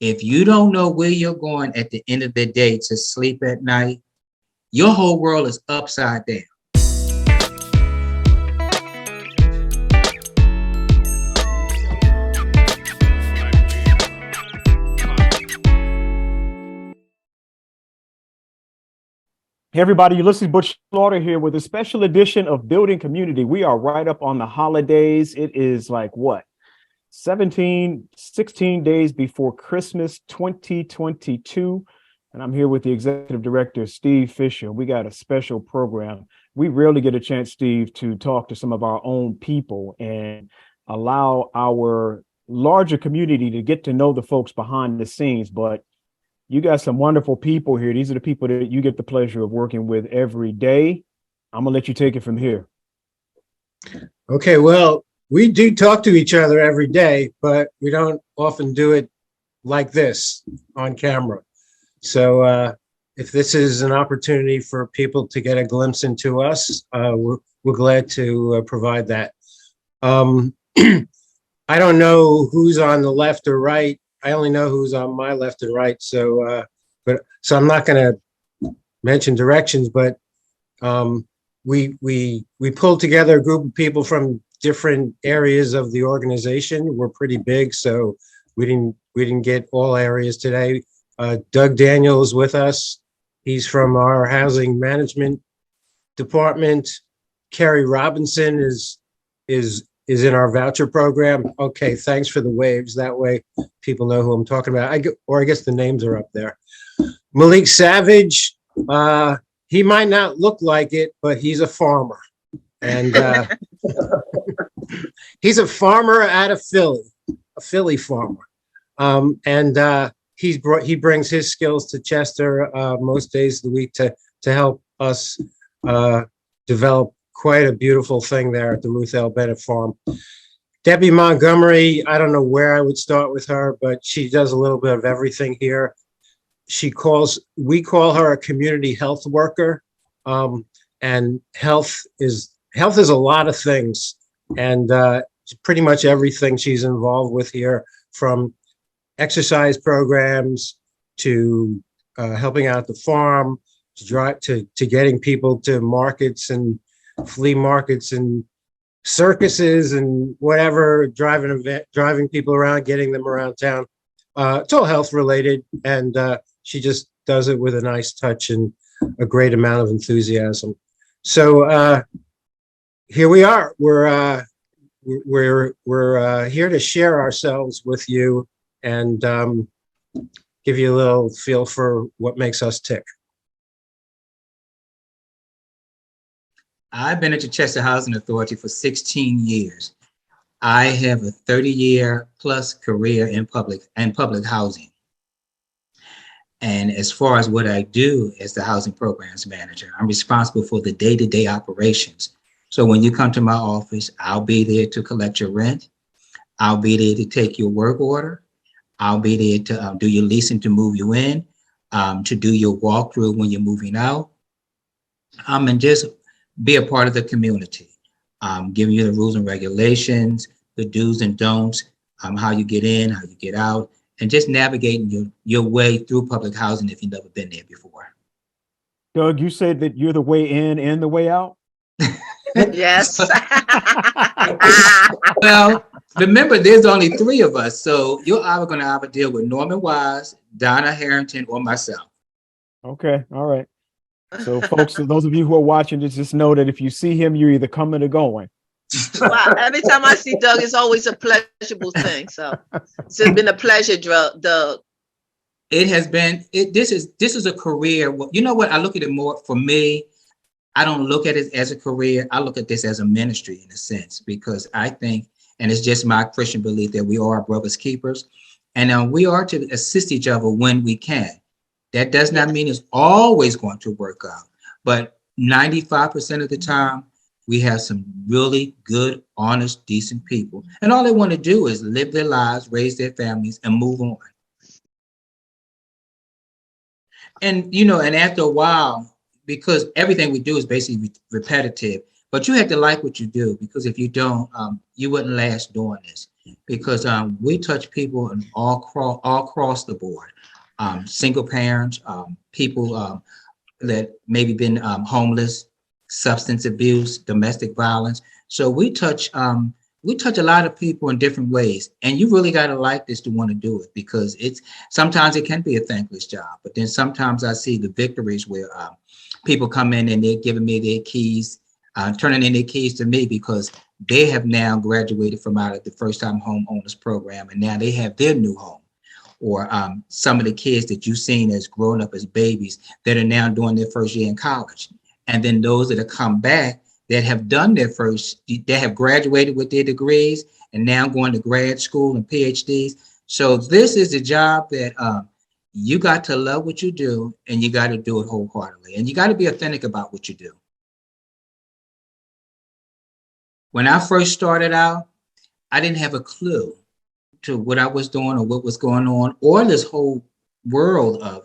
If you don't know where you're going at the end of the day to sleep at night, your whole world is upside down. Hey everybody, Ulysses Slaughter here with a special edition of Building Community. We are right up on the holidays. It is like what? 16 days before Christmas 2022. And I'm here with the executive director, Steve Fischer. We got a special program. We rarely get a chance, Steve, to talk to some of our own people and allow our larger community to get to know the folks behind the scenes. But you got some wonderful people here. These are the people that you get the pleasure of working with every day. I'm gonna let you take it from here. Okay, well, we do talk to each other every day, but we don't often do it like this on camera. So if this is an opportunity for people to get a glimpse into us, we're glad to provide that. I don't know who's on the left or right. I only know who's on my left and right, so I'm not going to mention directions, but we pulled together a group of people from different areas of the organization. We're pretty big, so we didn't get all areas today. Doug Daniel is with us. He's from our housing management department. Kerry Robinson is in our voucher program. Okay, thanks for the waves. That way people know who I'm talking about. I guess the names are up there. Malik Savage, he might not look like it, but he's a farmer. And he's a farmer out of Philly, a Philly farmer. He brings his skills to Chester most days of the week to help us develop quite a beautiful thing there at the Ruth L. Bennett Farm. Debbie Montgomery, I don't know where I would start with her, but she does a little bit of everything here. We call her a community health worker. And health is a lot of things. And pretty much everything she's involved with here, from exercise programs to helping out the farm, to getting people to markets and flea markets and circuses and whatever, driving people around, getting them around town. It's all health related, and she just does it with a nice touch and a great amount of enthusiasm. So here we are. We're here to share ourselves with you and give you a little feel for what makes us tick. I've been at the Chester Housing Authority for 16 years. I have a 30-year plus career in public housing. And as far as what I do as the housing programs manager, I'm responsible for the day-to-day operations. So when you come to my office, I'll be there to collect your rent. I'll be there to take your work order. I'll be there to do your leasing, to move you in, to do your walkthrough when you're moving out. And just be a part of the community, giving you the rules and regulations, the do's and don'ts, how you get in, how you get out, and just navigating your way through public housing if you've never been there before. Doug, you said that you're the way in and the way out? Yes. Well, remember, there's only 3 of us, so you're either going to have to deal with Norman Wise, Donna Harrington, or myself. Okay, all right. So folks, those of you who are watching, just know that if you see him, you're either coming or going. Wow. Every time I see Doug, it's always a pleasurable thing. So it's been a pleasure, Doug. It has been. This is a career. You know what? I look at it more, for me, I don't look at it as a career. I look at this as a ministry in a sense, because I think, and it's just my Christian belief, that we are brothers keepers, and we are to assist each other when we can. That does not mean it's always going to work out, but 95% of the time, we have some really good, honest, decent people. And all they want to do is live their lives, raise their families, and move on. And, and after a while, because everything we do is basically repetitive, but you have to like what you do, because if you don't, you wouldn't last doing this. because we touch people in all across the board. Single parents, people that maybe been homeless, substance abuse, domestic violence. So we touch a lot of people in different ways, and you really got to like this to want to do it, because it's sometimes it can be a thankless job, but then sometimes I see the victories where people come in and they're giving me their keys, turning in their keys to me because they have now graduated from out of the first time homeowners program, and now they have their new home. Or some of the kids that you've seen as growing up as babies that are now doing their first year in college. And then those that have come back that have done they have graduated with their degrees and now going to grad school and PhDs. So this is a job that you got to love what you do, and you got to do it wholeheartedly, and you got to be authentic about what you do. When I first started out, I didn't have a clue to what I was doing or what was going on, or this whole world of,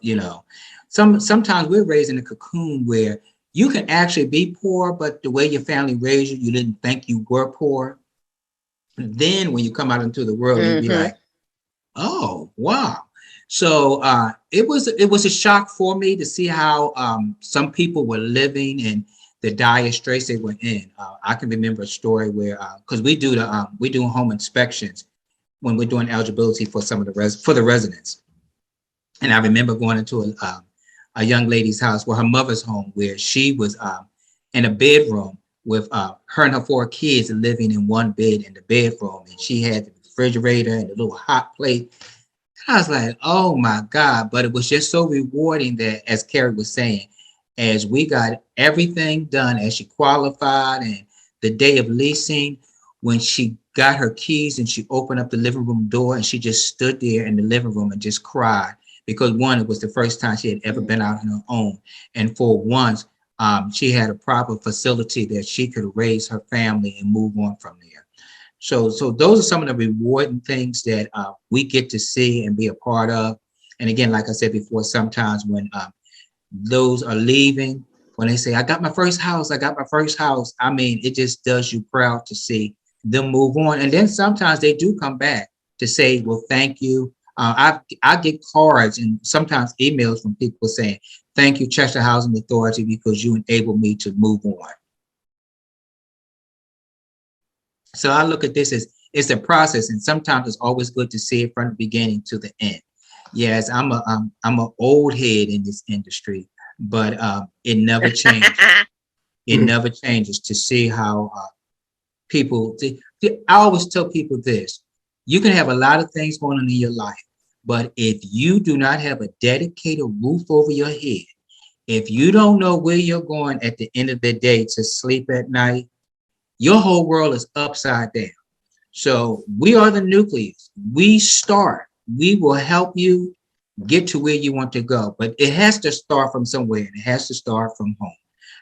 sometimes we're raised in a cocoon where you can actually be poor, but the way your family raised you, you didn't think you were poor. Then when you come out into the world, you'd be like, oh, wow. So it was a shock for me to see how some people were living and the dire straits they were in. I can remember a story where, because we do home inspections when we're doing eligibility for some of the residents. And I remember going into a young lady's house, her mother's home, where she was in a bedroom with her and her 4 kids living in one bed in the bedroom. And she had the refrigerator and a little hot plate. And I was like, oh my God. But it was just so rewarding that, as Kerry was saying, as we got everything done, as she qualified, and the day of leasing, when she got her keys and she opened up the living room door and she just stood there in the living room and just cried, because one, it was the first time she had ever been out on her own. And for once, she had a proper facility that she could raise her family and move on from there. So those are some of the rewarding things that we get to see and be a part of. And again, like I said before, sometimes when those are leaving, when they say, I got my first house, I mean, it just does you proud to see them move on. And then sometimes they do come back to say, well, thank you. I get cards and sometimes emails from people saying, thank you, Chester Housing Authority, because you enabled me to move on. So I look at this as it's a process, and sometimes it's always good to see it from the beginning to the end. Yes, I'm an old head in this industry, but it never changes. It never changes to see how people. I always tell people this: you can have a lot of things going on in your life, but if you do not have a dedicated roof over your head, if you don't know where you're going at the end of the day to sleep at night, your whole world is upside down. So we are the nucleus. We start. We will help you get to where you want to go, but it has to start from somewhere, and it has to start from home.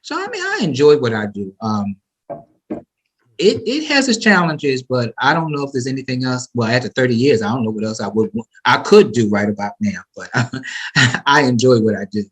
So, I mean, I enjoy what I do. It has its challenges, but I don't know if there's anything else. Well, after 30 years, I don't know what else I could do right about now, but I enjoy what I do.